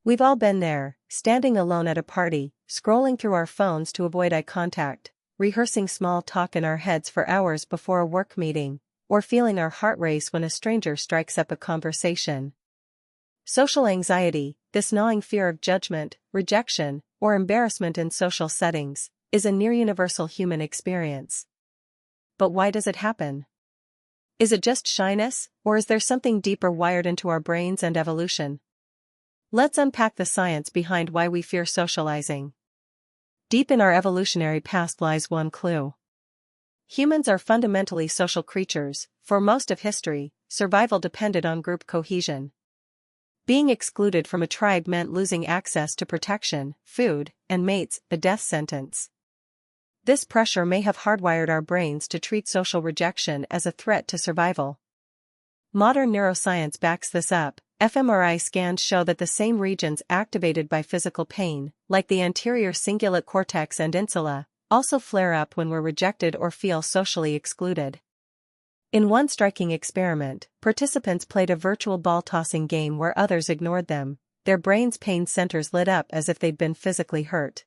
We've all been there, standing alone at a party, scrolling through our phones to avoid eye contact, rehearsing small talk in our heads for hours before a work meeting, or feeling our heart race when a stranger strikes up a conversation. Social anxiety, this gnawing fear of judgment, rejection, or embarrassment in social settings, is a near-universal human experience. But why does it happen? Is it just shyness, or is there something deeper wired into our brains and evolution? Let's unpack the science behind why we fear socializing. Deep in our evolutionary past lies one clue. Humans are fundamentally social creatures. For most of history, survival depended on group cohesion. Being excluded from a tribe meant losing access to protection, food, and mates, a death sentence. This pressure may have hardwired our brains to treat social rejection as a threat to survival. Modern neuroscience backs this up. fMRI scans show that the same regions activated by physical pain, like the anterior cingulate cortex and insula, also flare up when we're rejected or feel socially excluded. In one striking experiment, participants played a virtual ball-tossing game where others ignored them. Their brains' pain centers lit up as if they'd been physically hurt.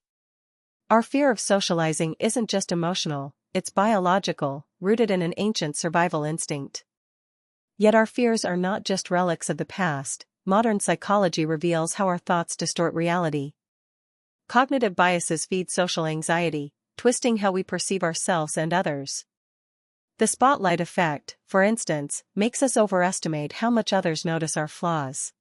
Our fear of socializing isn't just emotional, it's biological, rooted in an ancient survival instinct. Yet our fears are not just relics of the past. Modern psychology reveals how our thoughts distort reality. Cognitive biases feed social anxiety, twisting how we perceive ourselves and others. The spotlight effect, for instance, makes us overestimate how much others notice our flaws.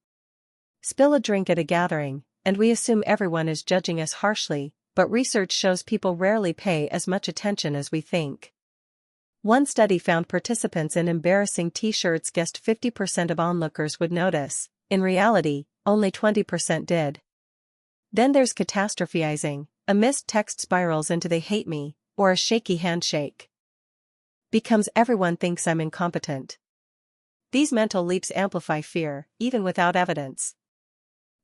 Spill a drink at a gathering, and we assume everyone is judging us harshly, but research shows people rarely pay as much attention as we think. One study found participants in embarrassing t-shirts guessed 50% of onlookers would notice. In reality, only 20% did. Then there's catastrophizing. A missed text spirals into "they hate me," or a shaky handshake becomes "everyone thinks I'm incompetent." These mental leaps amplify fear, even without evidence.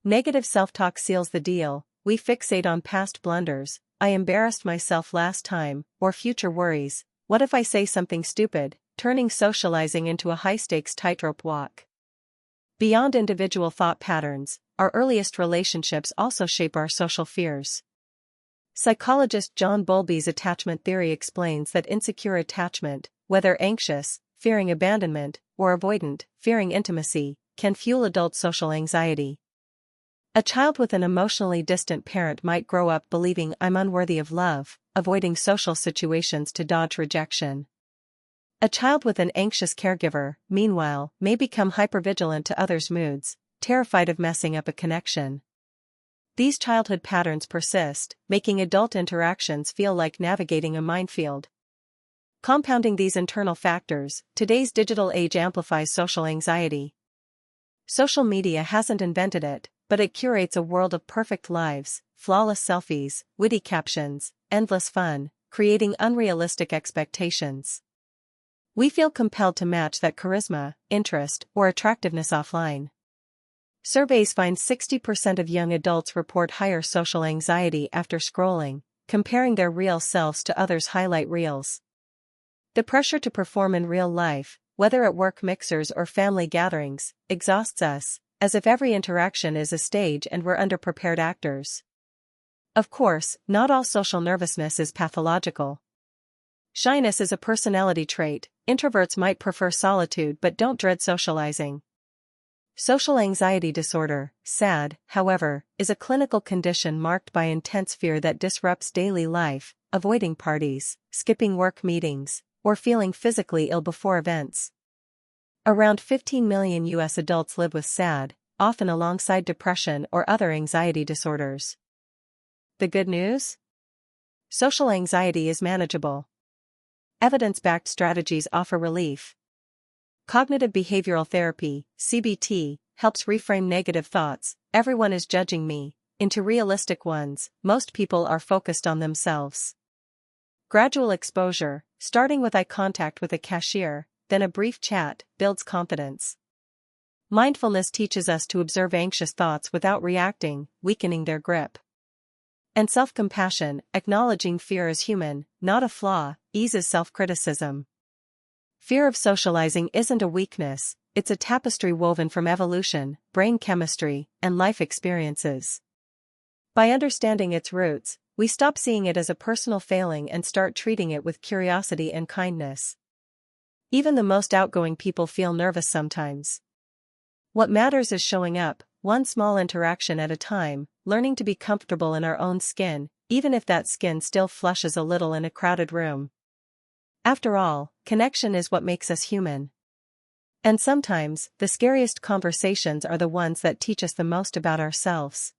Negative self-talk seals the deal. We fixate on past blunders. "I embarrassed myself last time," or future worries. "What if I say something stupid?" turning socializing into a high-stakes tightrope walk. Beyond individual thought patterns, our earliest relationships also shape our social fears. Psychologist John Bowlby's attachment theory explains that insecure attachment, whether anxious, fearing abandonment, or avoidant, fearing intimacy, can fuel adult social anxiety. A child with an emotionally distant parent might grow up believing "I'm unworthy of love," avoiding social situations to dodge rejection. A child with an anxious caregiver, meanwhile, may become hypervigilant to others' moods, terrified of messing up a connection. These childhood patterns persist, making adult interactions feel like navigating a minefield. Compounding these internal factors, today's digital age amplifies social anxiety. Social media hasn't invented it, but it curates a world of perfect lives, flawless selfies, witty captions, endless fun, creating unrealistic expectations. We feel compelled to match that charisma, interest, or attractiveness offline. Surveys find 60% of young adults report higher social anxiety after scrolling, comparing their real selves to others' highlight reels. The pressure to perform in real life, whether at work mixers or family gatherings, exhausts us, as if every interaction is a stage and we're underprepared actors. Of course, not all social nervousness is pathological. Shyness is a personality trait. Introverts might prefer solitude but don't dread socializing. Social anxiety disorder, SAD, however, is a clinical condition marked by intense fear that disrupts daily life, avoiding parties, skipping work meetings, or feeling physically ill before events. Around 15 million U.S. adults live with SAD, often alongside depression or other anxiety disorders. The good news? Social anxiety is manageable. Evidence-backed strategies offer relief. Cognitive behavioral therapy, CBT, helps reframe negative thoughts, "everyone is judging me," into realistic ones, "most people are focused on themselves." Gradual exposure, starting with eye contact with a cashier, then a brief chat, builds confidence. Mindfulness teaches us to observe anxious thoughts without reacting, weakening their grip. And self-compassion, acknowledging fear as human, not a flaw, eases self-criticism. Fear of socializing isn't a weakness, it's a tapestry woven from evolution, brain chemistry, and life experiences. By understanding its roots, we stop seeing it as a personal failing and start treating it with curiosity and kindness. Even the most outgoing people feel nervous sometimes. What matters is showing up, one small interaction at a time, learning to be comfortable in our own skin, even if that skin still flushes a little in a crowded room. After all, connection is what makes us human. And sometimes, the scariest conversations are the ones that teach us the most about ourselves.